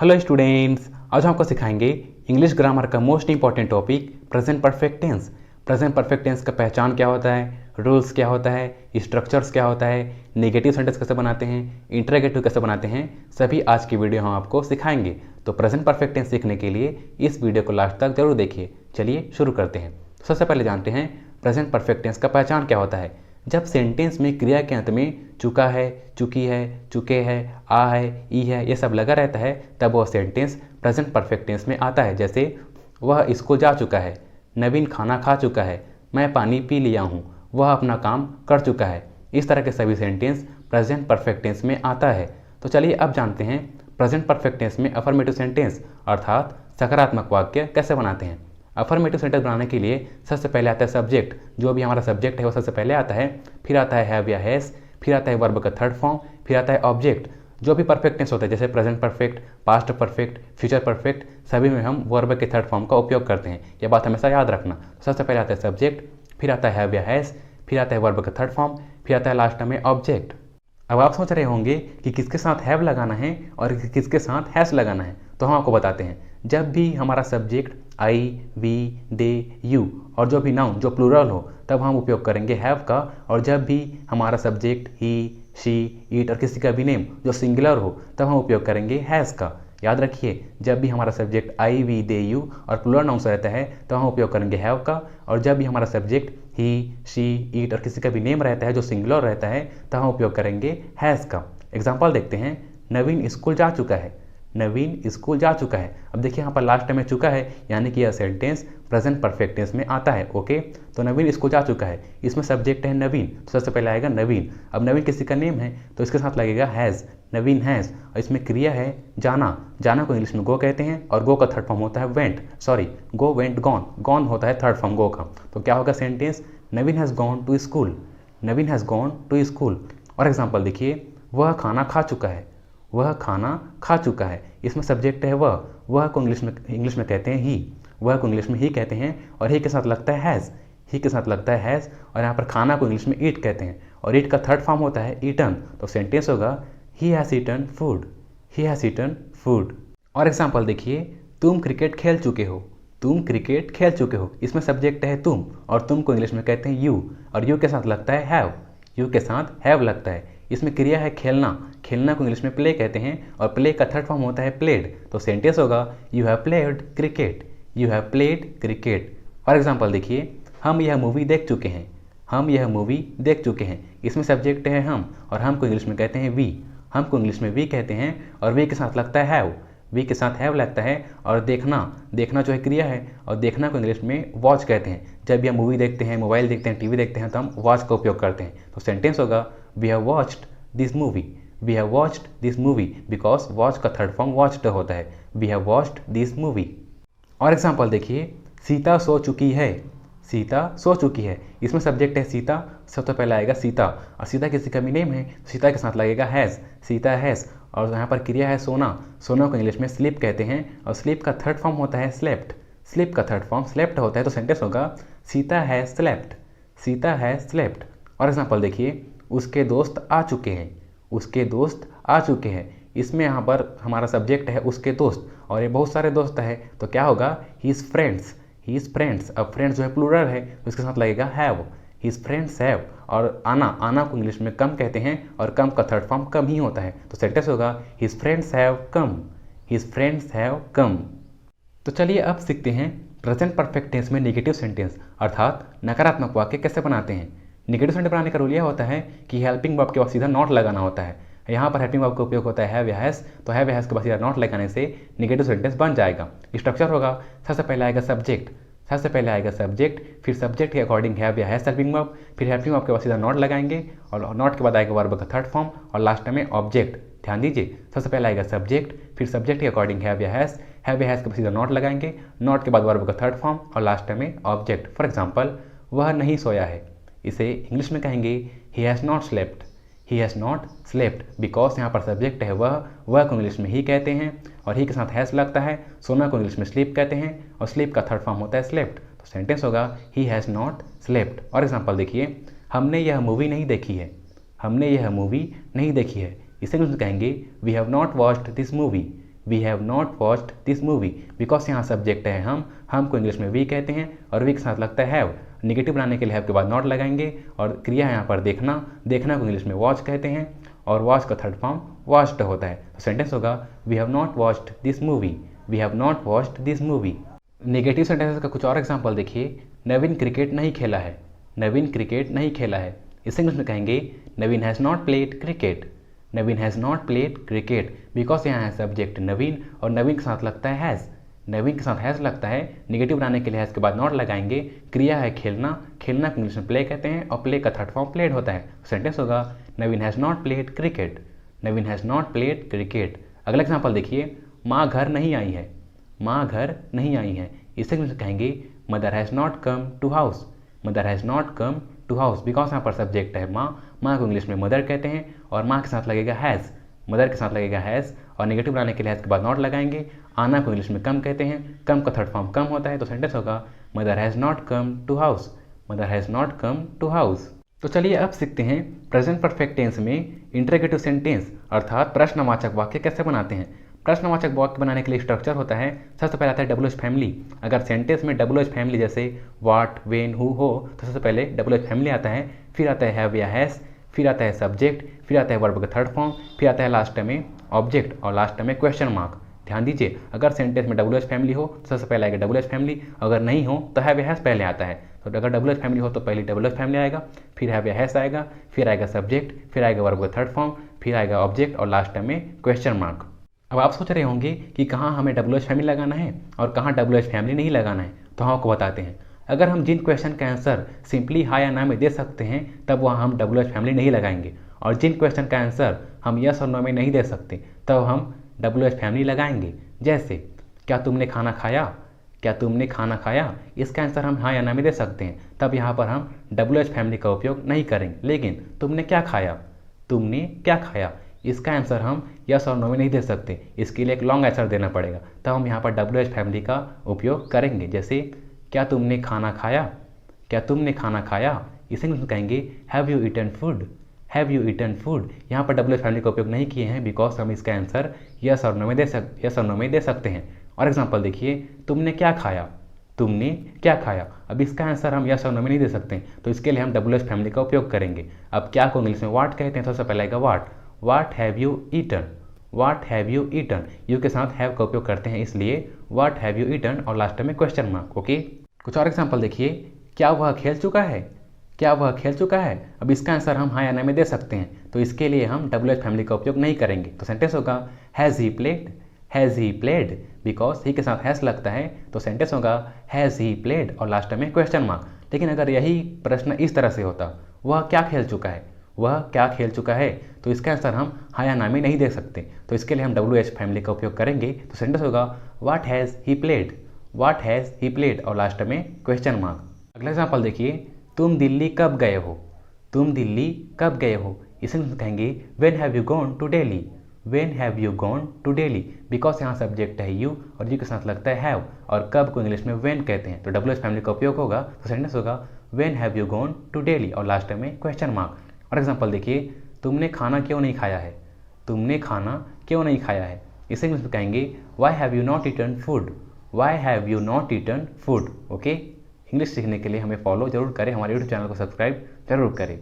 Hello students, आज हम आपको सिखाएंगे इंग्लिश ग्रामर का most important topic present perfect tense. Present perfect tense का पहचान क्या होता है, रूल्स क्या होता है, स्ट्रक्चर्स क्या होता है, नेगेटिव सेंटेंस कैसे बनाते हैं, इंटरोगेटिव कैसे बनाते हैं, सभी आज की वीडियो हम आपको सिखाएंगे। तो प्रेजेंट परफेक्ट टेंस सीखने के लिए इस वीडियो को लास्ट तक जरूर देखिए। चलिए शुरू करते हैं। सबसे पहले जानते हैं प्रेजेंट परफेक्ट टेंस का पहचान क्या होता है। जब सेंटेंस में क्रिया के अंत में चुका है, चुकी है, चुके है, आ है, ई है, ये सब लगा रहता है, तब वह सेंटेंस प्रेजेंट परफेक्ट टेंस में आता है। जैसे वह स्कूल जा चुका है, नवीन खाना खा चुका है, मैं पानी पी लिया हूँ, वह अपना काम कर चुका है। इस तरह के सभी सेंटेंस प्रेजेंट परफेक्ट टेंस में आता है। तो चलिए अब जानते हैं प्रेजेंट परफेक्ट टेंस में अफर्मेटिव सेंटेंस अर्थात सकारात्मक वाक्य कैसे बनाते हैं। अफर्मेटिव सेंटेंस बनाने के लिए सबसे पहले आता है सब्जेक्ट। जो भी हमारा सब्जेक्ट है वो सबसे पहले आता है, फिर आता है हैव या हैज, फिर आता है वर्ब का थर्ड फॉर्म, फिर आता है ऑब्जेक्ट। जो भी परफेक्ट टेंस होता है जैसे present perfect, past perfect, future perfect, सभी में हम वर्ब के थर्ड फॉर्म का उपयोग करते हैं। यह बात हमेशा याद रखना। सबसे पहले आता है सब्जेक्ट, फिर आता है हैव या हैज, फिर आता है वर्ब का थर्ड फॉर्म, फिर आता है लास्ट में ऑब्जेक्ट। अब आप सोच रहे होंगे कि किसके साथ हैव लगाना है और किसके साथ हैज लगाना है, तो हम आपको बताते हैं। जब भी हमारा subject I, we, they, you और जो भी नाउन जो प्लूरल हो तब हम उपयोग करेंगे हैव का, और जब भी हमारा सब्जेक्ट ही, शी, ईट और किसी का भी नेम जो सिंगुलर हो तब हम उपयोग करेंगे हैज़ का। याद रखिए, जब भी हमारा subject I, we, they, you और प्लूरल नाउन्स रहता है तो हम उपयोग करेंगे हैव का, और जब भी हमारा सब्जेक्ट ही, शी, ईट और किसी का भी नेम रहता है जो सिंगुलर रहता है तब हम उपयोग करेंगे हैज़ का। एग्जाम्पल देखते हैं। नवीन स्कूल जा चुका है, नवीन स्कूल जा चुका है। अब देखिए यहाँ पर लास्ट में चुका है, यानी कि यह सेंटेंस प्रेजेंट परफेक्ट टेंस में आता है। ओके, तो नवीन स्कूल जा चुका है, इसमें सब्जेक्ट है नवीन, तो सबसे पहले आएगा नवीन। अब नवीन किसी का नेम है तो इसके साथ लगेगा हैज़, नवीन हैज़। और इसमें क्रिया है जाना। जाना को इंग्लिश में गो कहते हैं, और गो का थर्ड फॉर्म होता है went, sorry go, went, gone. Gone होता है थर्ड फॉर्म गो का। तो क्या होगा sentence, Naveen has gone to school, Naveen has gone to school. और एग्जाम्पल देखिए, वह खाना खा चुका है, वह खाना खा चुका है। इसमें सब्जेक्ट है वह को इंग्लिश में कहते हैं ही, वह को इंग्लिश में ही कहते हैं, और ही के साथ लगता है हैज़, ही के साथ लगता है हैज़। और यहाँ पर खाना को इंग्लिश में ईट कहते हैं, और ईट का थर्ड फॉर्म होता है ईटन। तो सेंटेंस होगा he has eaten food, he has eaten food. और एग्जाम्पल देखिए, तुम क्रिकेट खेल चुके हो, तुम क्रिकेट खेल चुके हो। इसमें सब्जेक्ट है तुम, और तुम को इंग्लिश में कहते हैं यू, और यू के साथ लगता है हैव, यू के साथ हैव लगता है। इसमें क्रिया है खेलना, खेलना को इंग्लिश में प्ले कहते हैं, और प्ले का थर्ड फॉर्म होता है प्लेड। तो सेंटेंस होगा you have played cricket, you have played cricket. और एग्जाम्पल देखिए, हम यह मूवी देख चुके हैं, हम यह मूवी देख चुके हैं। इसमें सब्जेक्ट है हम, और हम को इंग्लिश में कहते हैं वी, हम को इंग्लिश में वी कहते हैं, और वी के साथ लगता है हैव, वी के साथ हैव लगता है। और देखना, देखना जो है क्रिया है, और देखना को इंग्लिश में वॉच कहते हैं। जब भी हम मूवी देखते हैं, मोबाइल देखते हैं, टीवी देखते हैं तो हम वॉच का उपयोग करते हैं। तो सेंटेंस होगा we have watched this movie, we have watched this movie, because watch का थर्ड फॉर्म वॉच्ड होता है, we have watched this movie. और एग्जाम्पल देखिए, सीता सो चुकी है, सीता सो चुकी है। इसमें सब्जेक्ट है सीता, सबसे पहले आएगा सीता, और सीता किसी का भी नेम है, सीता के साथ लगेगा हैज़, सीता हैज़। और यहाँ पर क्रिया है सोना, सोना को इंग्लिश में स्लीप कहते हैं, और स्लीप का थर्ड फॉर्म होता है स्लेप्ट, स्लीप का थर्ड फॉर्म स्लेप्ट होता है। तो सेंटेंस होगा सीता है स्लेप्ट, सीता है स्लेप्ट। और एग्जाम्पल देखिए, उसके दोस्त आ चुके हैं, उसके दोस्त आ चुके हैं। इसमें यहाँ पर हमारा सब्जेक्ट है उसके दोस्त, और ये बहुत सारे दोस्त है, तो क्या होगा हीज़ फ्रेंड्स, हीज़ फ्रेंड्स। अब फ्रेंड्स जो है प्लूरल है तो इसके साथ लगेगा हैव, हीज़ फ्रेंड्स हैव। और आना, आना को इंग्लिश में कम कहते हैं, और कम का थर्ड फॉर्म कम ही होता है। तो सेंटेंस होगा his friends have come, his friends have come. तो चलिए अब सीखते हैं प्रेजेंट परफेक्ट टेंस में नेगेटिव सेंटेंस अर्थात नकारात्मक वाक्य कैसे बनाते हैं। नेगेटिव सेंटेंस बनाने का रूल यह होता है कि हेल्पिंग वर्ब के बाद सीधा नॉट लगाना होता है। यहाँ पर हेल्पिंग वर्ब का उपयोग होता है हैव या हैज़, तो हैव या हैज़ के बाद सीधा नॉट लगाने से नेगेटिव सेंटेंस बन जाएगा। स्ट्रक्चर होगा, सबसे पहले आएगा सब्जेक्ट, सबसे पहले आएगा सब्जेक्ट, फिर सब्जेक्ट के अकॉर्डिंग हैव या हैज़ हेल्पिंग वर्ब, फिर हेल्पिंग वर्ब के बाद सीधा नॉट लगाएंगे, और नॉट के बाद आएगा वर्ब का थर्ड फॉर्म, और लास्ट में ऑब्जेक्ट। ध्यान दीजिए, सबसे पहले आएगा सब्जेक्ट, फिर सब्जेक्ट के अकॉर्डिंग हैव या हैज़ के बाद सीधा नॉट लगाएंगे, नॉट के बाद वर्ब का थर्ड फॉर्म, और लास्ट में ऑब्जेक्ट। फॉर एग्जाम्पल, वह नहीं सोया है, इसे इंग्लिश में कहेंगे he has not slept, he has not slept, because यहाँ पर सब्जेक्ट है वह को इंग्लिश में ही कहते हैं, और ही के साथ हैज़ लगता है। सोना को इंग्लिश में स्लीप कहते हैं, और स्लीप का थर्ड फॉर्म होता है स्लेप्ट। तो सेंटेंस होगा ही हैज़ नॉट स्लेप्ट। और एग्जाम्पल देखिए, हमने यह मूवी नहीं देखी है, हमने यह मूवी नहीं देखी है। इसे इंग्लिश में कहेंगे we have not watched this movie, we have not watched this movie, because यहाँ सब्जेक्ट है हम को इंग्लिश में वी कहते हैं और वी के साथ लगता है हैव। निगेटिव बनाने के लिए हैव के बाद नॉट लगाएंगे और क्रिया है यहाँ पर देखना को इंग्लिश में वॉच कहते हैं और वॉच का थर्ड फॉर्म वॉच्ड होता है। तो सेंटेंस होगा we have not watched this movie, we have not watched this movie. Negative sentences का कुछ और एग्जाम्पल देखिए। नवीन क्रिकेट नहीं खेला है, नवीन क्रिकेट नहीं खेला है। इसे इंग्लिश में कहेंगे Naveen has not played cricket, Naveen has not played cricket, because यहाँ है सब्जेक्ट नवीन और नवीन के साथ लगता है हैज़, नवीन के साथ हैज़ लगता है। निगेटिव बनाने के लिए हैज़ के बाद नॉट लगाएंगे। क्रिया है खेलना को इंग्लिश में प्ले कहते हैं और प्ले का थर्ड फॉर्म प्लेड होता है। सेंटेंस होगा Naveen has not played cricket, Naveen has not played cricket. अगला एग्जाम्पल देखिए। माँ घर नहीं आई है, माँ घर नहीं आई है। इसे इंग्लिश में कहेंगे mother has not come to house, mother has not come to house, because यहाँ पर सब्जेक्ट है माँ को इंग्लिश में मदर कहते हैं और माँ के साथ लगेगा हैज़, मदर के साथ लगेगा हैज़ और नेगेटिव बनाने के लिए हैज़ के बाद नॉट लगाएंगे। आना को इंग्लिश में कम कहते हैं, कम का थर्ड फॉर्म कम होता है। तो सेंटेंस होगा mother has not come to house, mother has not come to house. तो चलिए अब सीखते हैं प्रेजेंट परफेक्ट टेंस में इंटरोगेटिव सेंटेंस अर्थात प्रश्नवाचक वाक्य कैसे बनाते हैं। प्रश्नवाचक वाक्य बनाने के लिए स्ट्रक्चर होता है। सबसे पहले आता है WH फैमिली। अगर सेंटेंस में WH फैमिली जैसे व्हाट, व्हेन, हु हो तो सबसे पहले WH फैमिली आता है, फिर आता है हैव या हैज़, फिर आता है सब्जेक्ट, फिर आता है वर्ब का थर्ड फॉर्म, फिर आता है लास्ट में ऑब्जेक्ट और लास्ट में क्वेश्चन मार्क। ध्यान दीजिए, अगर सेंटेंस में WH फैमिली हो तो सबसे पहले आएगा WH फैमिली, अगर नहीं हो तो हैव या हैज़ पहले आता है। तो अगर WH फैमिली हो तो पहले WH फैमिली आएगा, फिर हैव या हैज़ आएगा, फिर आएगा सब्जेक्ट, फिर आएगा वर्ब का थर्ड फॉर्म, फिर आएगा ऑब्जेक्ट और लास्ट में क्वेश्चन मार्क। अब आप सोच रहे होंगे कि कहाँ हमें WH फैमिली लगाना है और कहाँ WH फैमिली नहीं लगाना है, तो हम आपको बताते हैं। अगर हम जिन क्वेश्चन का आंसर सिंपली हाँ या ना में दे सकते हैं तब वहाँ हम WH फैमिली नहीं लगाएंगे, और जिन क्वेश्चन का आंसर हम यस और नो में नहीं दे सकते तब हम WH फैमिली लगाएंगे। जैसे क्या तुमने खाना खाया, क्या तुमने खाना खाया, इसका आंसर हम हाँ या ना में दे सकते हैं, तब यहाँ पर हम WH फैमिली का उपयोग नहीं करेंगे। लेकिन तुमने क्या खाया, तुमने क्या खाया, इसका आंसर हम यस और नो में नहीं दे सकते, इसके लिए एक लॉन्ग आंसर देना पड़ेगा, तब हम यहाँ पर WH फैमिली का उपयोग करेंगे। जैसे क्या तुमने खाना खाया, क्या तुमने खाना खाया, इसे इंग्लिश में कहेंगे have you eaten food, have you eaten food. यहाँ पर WH फैमिली का उपयोग नहीं किए हैं बिकॉज हम इसका आंसर यस और नो में दे सकते हैं। और एग्जाम्पल देखिए, तुमने क्या खाया, तुमने क्या खाया, अब इसका आंसर हम यस और नो में नहीं दे सकते, तो इसके लिए हम WH फैमिली का उपयोग करेंगे। अब क्या को इंग्लिश में व्हाट कहते हैं, सबसे पहले आएगा what, what have you eaten, what have you eaten, you के साथ हैव का उपयोग करते हैं इसलिए व्हाट हैव यू ईटन और लास्ट में क्वेश्चन मार्क। ओके, कुछ और एग्जाम्पल देखिए। क्या वह खेल चुका है, क्या वह खेल चुका है, अब इसका आंसर हम हाँ या ना में दे सकते हैं, तो इसके लिए हम WH फैमिली का उपयोग नहीं करेंगे। तो सेंटेंस होगा has he played, has he played, because he के साथ हैज़ लगता है, तो सेंटेंस होगा हैज़ ही प्लेड और लास्ट में क्वेश्चन मार्क। लेकिन अगर यही प्रश्न इस तरह से होता, वह क्या खेल चुका है, वह क्या खेल चुका है, तो इसका आंसर हम हाँ या ना में नहीं दे सकते, तो इसके लिए हम WH फैमिली का उपयोग करेंगे। तो सेंटेंस होगा what has he played, what has he played और लास्ट में क्वेश्चन मार्क। अगला एग्जाम्पल देखिए। तुम दिल्ली कब गए हो, तुम दिल्ली कब गए हो, इसे कहेंगे when have you gone to Delhi, when have you gone to Delhi, because यहाँ सब्जेक्ट है यू और यू के साथ लगता है हैव और कब को इंग्लिश में व्हेन कहते हैं, तो WH फैमिली का उपयोग होगा। तो सेंटेंस होगा when have you gone to Delhi और लास्ट में क्वेश्चन मार्क। और एग्जाम्पल देखिए, तुमने खाना क्यों नहीं खाया है, तुमने खाना क्यों नहीं खाया है, इसे इंग्लिश में कहेंगे why have you not eaten food, why have you not eaten food. Okay, English सीखने के लिए हमें फॉलो जरूर करें, हमारे यूट्यूब चैनल को सब्सक्राइब जरूर करें।